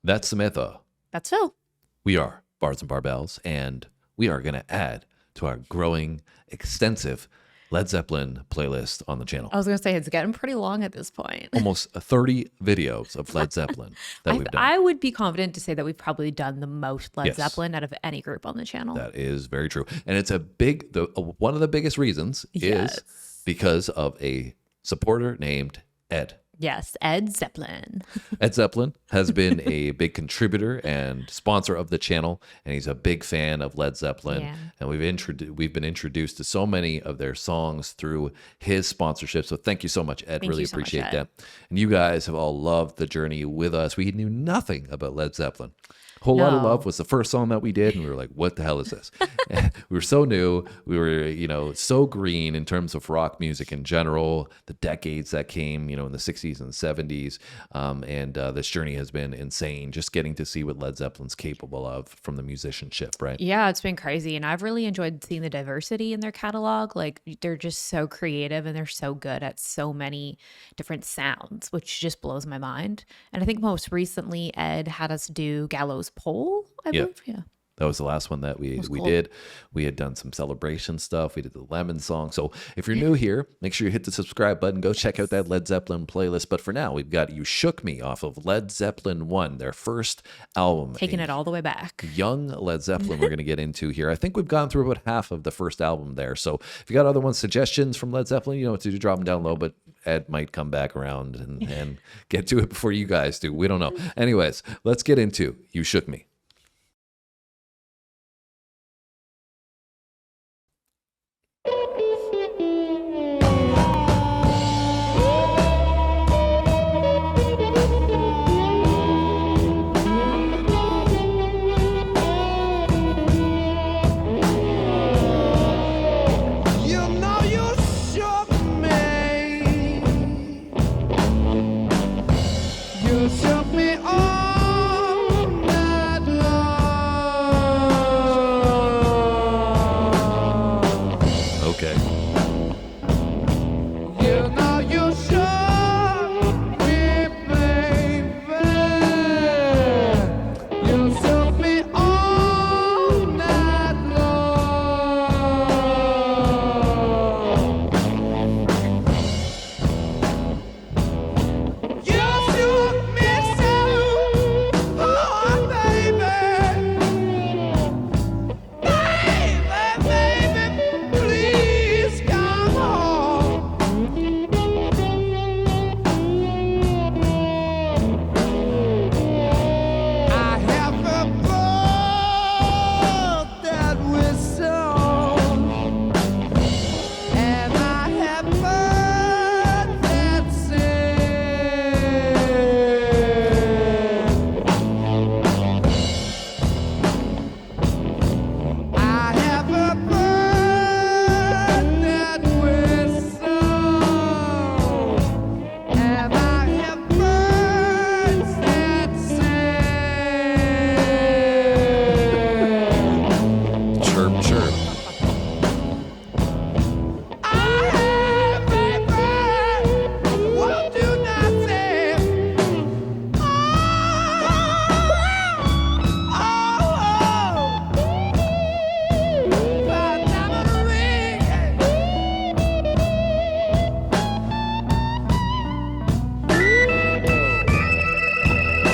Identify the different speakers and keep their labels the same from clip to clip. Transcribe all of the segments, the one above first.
Speaker 1: That's Samantha.
Speaker 2: That's Phil.
Speaker 1: We are Bars and Barbells, and we are going to add to our growing, extensive Led Zeppelin playlist on the channel.
Speaker 2: I was going to say it's getting pretty long at this point.
Speaker 1: Almost 30 videos of Led Zeppelin that we've done.
Speaker 2: I would be confident to say that we've probably done the most Led Zeppelin out of any group on the channel.
Speaker 1: That is very true. And it's one of the biggest reasons is because of a supporter named Ed.
Speaker 2: Yes, Ed Zeppelin.
Speaker 1: Ed Zeppelin has been a big contributor and sponsor of the channel, and he's a big fan of Led Zeppelin.
Speaker 2: Yeah.
Speaker 1: And we've been introduced to so many of their songs through his sponsorship. So thank you so much, Ed. Really appreciate that. And you guys have all loved the journey with us. We knew nothing about Led Zeppelin. Whole Lot of Love was the first song that we did, and we were like, what the hell is this? We were so new. We were, so green in terms of rock music in general, the decades that came, in the 60s and 70s. And this journey has been insane, just getting to see what Led Zeppelin's capable of from the musicianship, right?
Speaker 2: Yeah, it's been crazy. And I've really enjoyed seeing the diversity in their catalog. Like, they're just so creative and they're so good at so many different sounds, which just blows my mind. And I think most recently, Ed had us do Gallows Pole, I believe. Yeah.
Speaker 1: That was the last one that we did. We had done some celebration stuff. We did the Lemon song. So if you're new here, make sure you hit the subscribe button. Go check out that Led Zeppelin playlist. But for now, we've got You Shook Me off of Led Zeppelin 1, their first album.
Speaker 2: Taking it all the way back.
Speaker 1: Young Led Zeppelin we're going to get into here. I think we've gone through about half of the first album there. So if you got other ones, suggestions from Led Zeppelin, you know what to do, drop them down low. But Ed might come back around and get to it before you guys do. We don't know. Anyways, let's get into You Shook Me.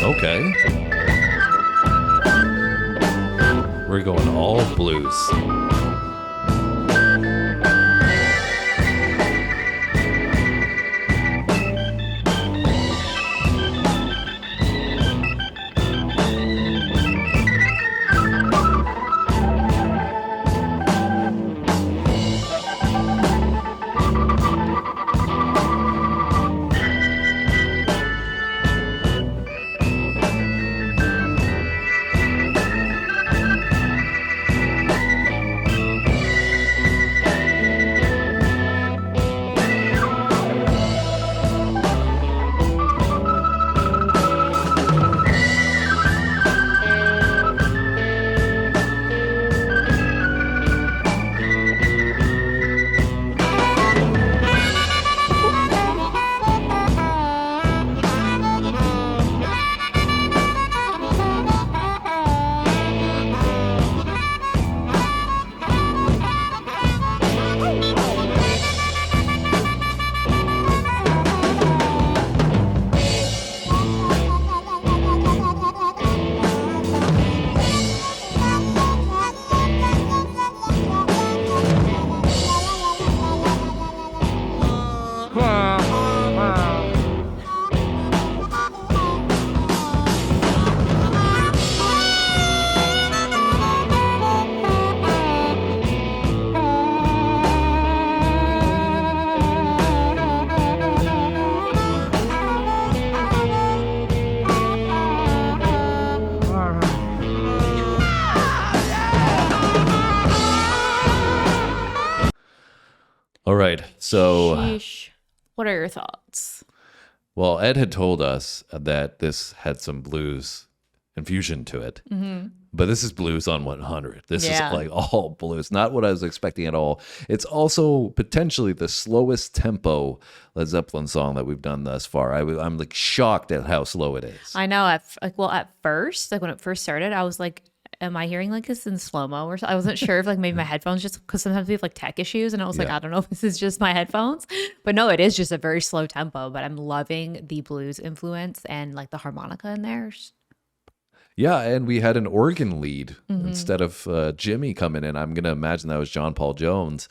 Speaker 1: Okay. We're going all blues. All right. So,
Speaker 2: Sheesh. What are your thoughts?
Speaker 1: well, Ed had told us that this had some blues infusion to it. But this is blues on 100. This is
Speaker 2: Yeah.
Speaker 1: like all blues. Not what I was expecting at all. It's also potentially the slowest tempo Led Zeppelin song that we've done thus far. I'm like shocked at how slow it is.
Speaker 2: I know. At first, like when it first started, I was like, am I hearing like this in slow-mo or something? I wasn't sure if like maybe my headphones, just because sometimes we have like tech issues, and I was like,
Speaker 1: Yeah.
Speaker 2: I don't know if this is just my headphones. But no, it is just a very slow tempo, but I'm loving the blues influence and like the harmonica in there.
Speaker 1: Yeah, and we had an organ lead instead of Jimmy coming in. I'm going to imagine that was John Paul Jones,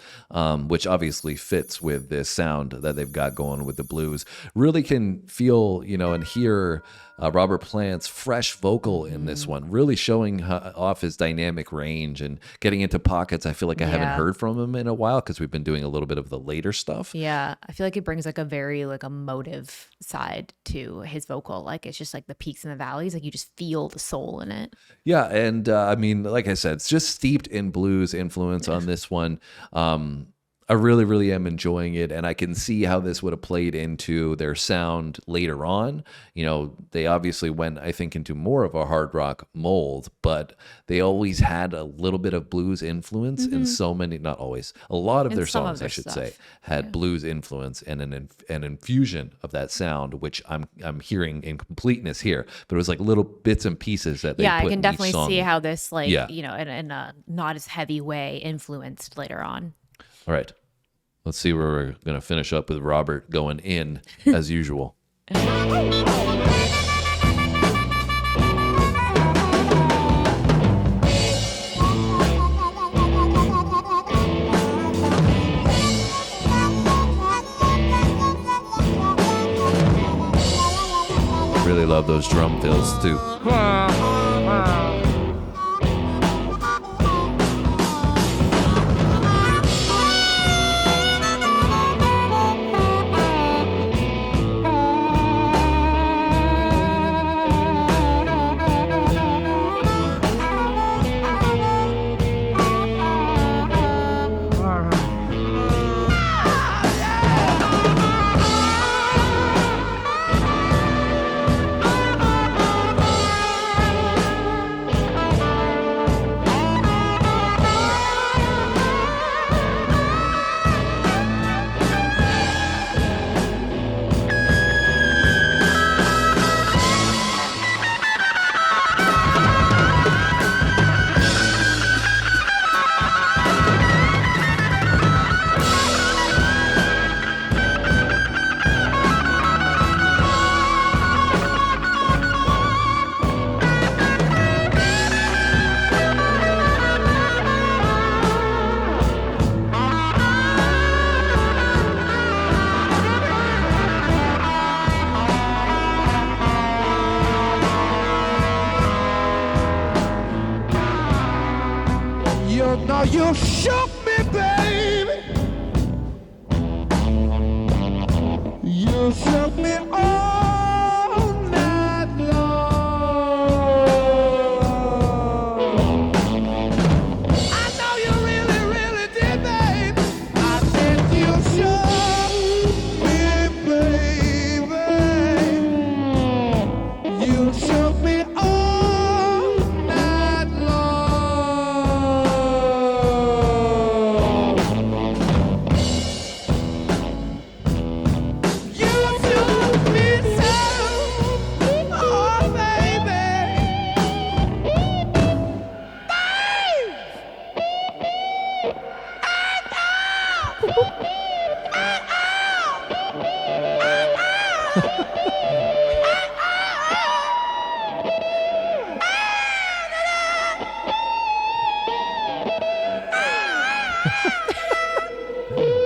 Speaker 1: which obviously fits with this sound that they've got going with the blues. Really can feel, and hear Robert Plant's fresh vocal in this one, really showing off his dynamic range and getting into pockets I feel like I haven't
Speaker 2: Yeah.
Speaker 1: heard from him in a while because we've been doing a little bit of the later stuff.
Speaker 2: Yeah, I feel like it brings like a very like emotive side to his vocal. Like it's just like the peaks and the valleys. Like you just feel the soul in it.
Speaker 1: Yeah, and I mean, like I said, it's just steeped in blues influence on this one. I really, really am enjoying it, and I can see how this would have played into their sound later on. They obviously went, I think, into more of a hard rock mold, but they always had a little bit of blues influence in so many, not always, a lot of
Speaker 2: In
Speaker 1: their
Speaker 2: some of
Speaker 1: songs, I
Speaker 2: their
Speaker 1: should
Speaker 2: stuff.
Speaker 1: say, had blues influence and an infusion of that sound, which I'm hearing in completeness here. But it was like little bits and pieces that they
Speaker 2: Yeah,
Speaker 1: put
Speaker 2: I can
Speaker 1: in
Speaker 2: definitely
Speaker 1: each song.
Speaker 2: see how this like,
Speaker 1: Yeah.
Speaker 2: in a not as heavy way influenced later on.
Speaker 1: All right. Let's see where we're going to finish up with Robert going in as usual. Really love those drum fills too.
Speaker 3: You shook me, baby. You shook me all night long. I know you really, really did, babe. I said you shook me, baby. You shook me all night long. You shook me so, oh baby.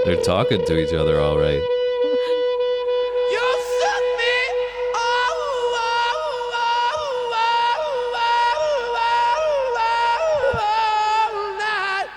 Speaker 1: They're talking to each other all right.
Speaker 3: You shook me all night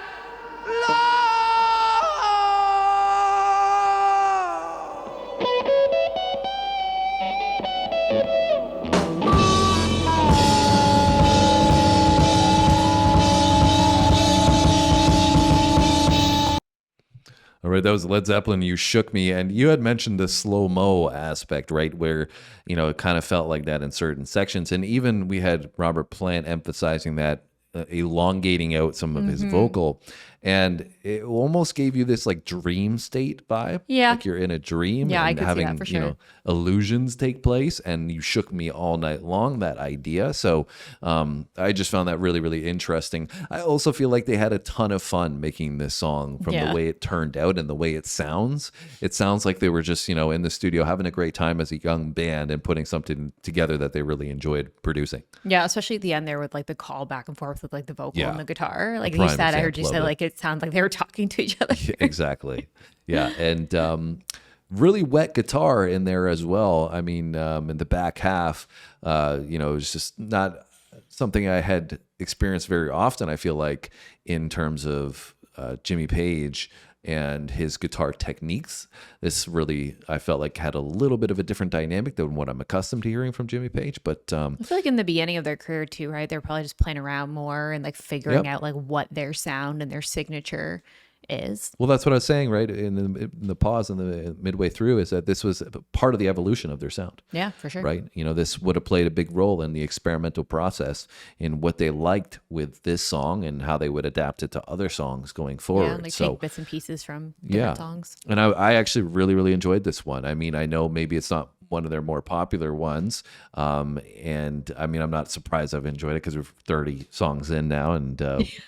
Speaker 1: All Right, that was Led Zeppelin, You Shook Me. And you had mentioned the slow-mo aspect, right? Where, it kind of felt like that in certain sections. And even we had Robert Plant emphasizing that, elongating out some of his vocal. And it almost gave you this like dream state vibe.
Speaker 2: Yeah.
Speaker 1: Like you're in a dream
Speaker 2: Yeah, I
Speaker 1: and
Speaker 2: could see
Speaker 1: having,
Speaker 2: that for sure.
Speaker 1: illusions take place, and you shook me all night long, that idea. So I just found that really, really interesting. I also feel like they had a ton of fun making this song from the way it turned out and the way it sounds. It sounds like they were just, in the studio having a great time as a young band and putting something together that they really enjoyed producing.
Speaker 2: Yeah, especially at the end there with like the call back and forth with like the vocal
Speaker 1: Yeah.
Speaker 2: and the guitar. Like
Speaker 1: A
Speaker 2: you said,
Speaker 1: prime
Speaker 2: I heard you
Speaker 1: example
Speaker 2: say
Speaker 1: of it.
Speaker 2: like it sounds like they were talking to each other.
Speaker 1: Exactly. Yeah. And really wet guitar in there as well. I mean, in the back half, it was just not something I had experienced very often, I feel like, in terms of Jimmy Page and his guitar techniques. This really, I felt like, had a little bit of a different dynamic than what I'm accustomed to hearing from Jimmy Page. But
Speaker 2: I feel like in the beginning of their career too, right? They're probably just playing around more and like figuring out like what their sound and their signature is.
Speaker 1: well, that's what I was saying, right? In the pause in the midway through, is that this was part of the evolution of their sound.
Speaker 2: Yeah, for sure.
Speaker 1: Right. This would have played a big role in the experimental process in what they liked with this song and how they would adapt it to other songs going forward.
Speaker 2: Yeah, and like take bits and pieces from different
Speaker 1: Yeah.
Speaker 2: songs.
Speaker 1: And I actually really, really enjoyed this one. I mean, I know maybe it's not one of their more popular ones. And I mean, I'm not surprised I've enjoyed it because we're 30 songs in now, and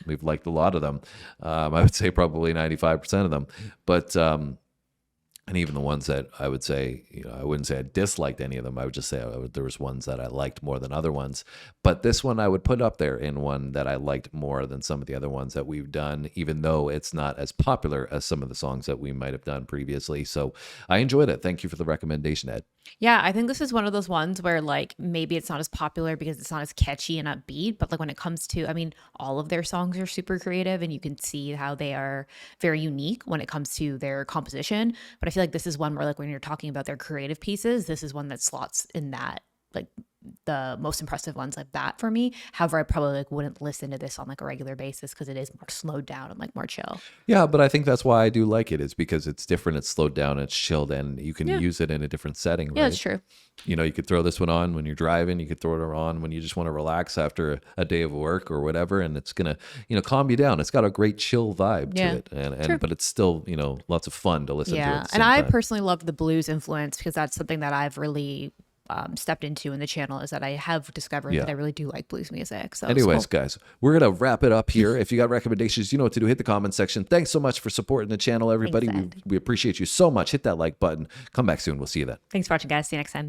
Speaker 1: we've liked a lot of them. I would say probably 95% of them. But and even the ones that I would say, I wouldn't say I disliked any of them. I would just say there was ones that I liked more than other ones. But this one I would put up there in one that I liked more than some of the other ones that we've done, even though it's not as popular as some of the songs that we might have done previously. So I enjoyed it. Thank you for the recommendation, Ed.
Speaker 2: Yeah, I think this is one of those ones where like maybe it's not as popular because it's not as catchy and upbeat, but like when it comes to, I mean, all of their songs are super creative and you can see how they are very unique when it comes to their composition. But I feel like this is one where like when you're talking about their creative pieces, this is one that slots in that, like the most impressive ones like that for me. However, I probably like wouldn't listen to this on like a regular basis because it is more slowed down and like more chill.
Speaker 1: Yeah, but I think that's why I do like it, is because it's different, it's slowed down, it's chilled, and you can use it in a different setting,
Speaker 2: Yeah,
Speaker 1: right?
Speaker 2: that's true.
Speaker 1: You could throw this one on when you're driving, you could throw it on when you just want to relax after a day of work or whatever, and it's going to, calm you down. It's got a great chill vibe to it, and but it's still, lots of fun to listen to at the
Speaker 2: And
Speaker 1: same
Speaker 2: I
Speaker 1: time.
Speaker 2: personally love the blues influence because that's something that I've really stepped into in the channel, is that I have discovered that I really do like blues music. So it's
Speaker 1: Anyways,
Speaker 2: cool.
Speaker 1: guys, we're going to wrap it up here. If you got recommendations, you know what to do. Hit the comment section. Thanks so much for supporting the channel, everybody.
Speaker 2: Thanks, Ed.
Speaker 1: We appreciate you so much. Hit that like button. Come back soon. We'll see you then.
Speaker 2: Thanks for watching, guys. See you next time.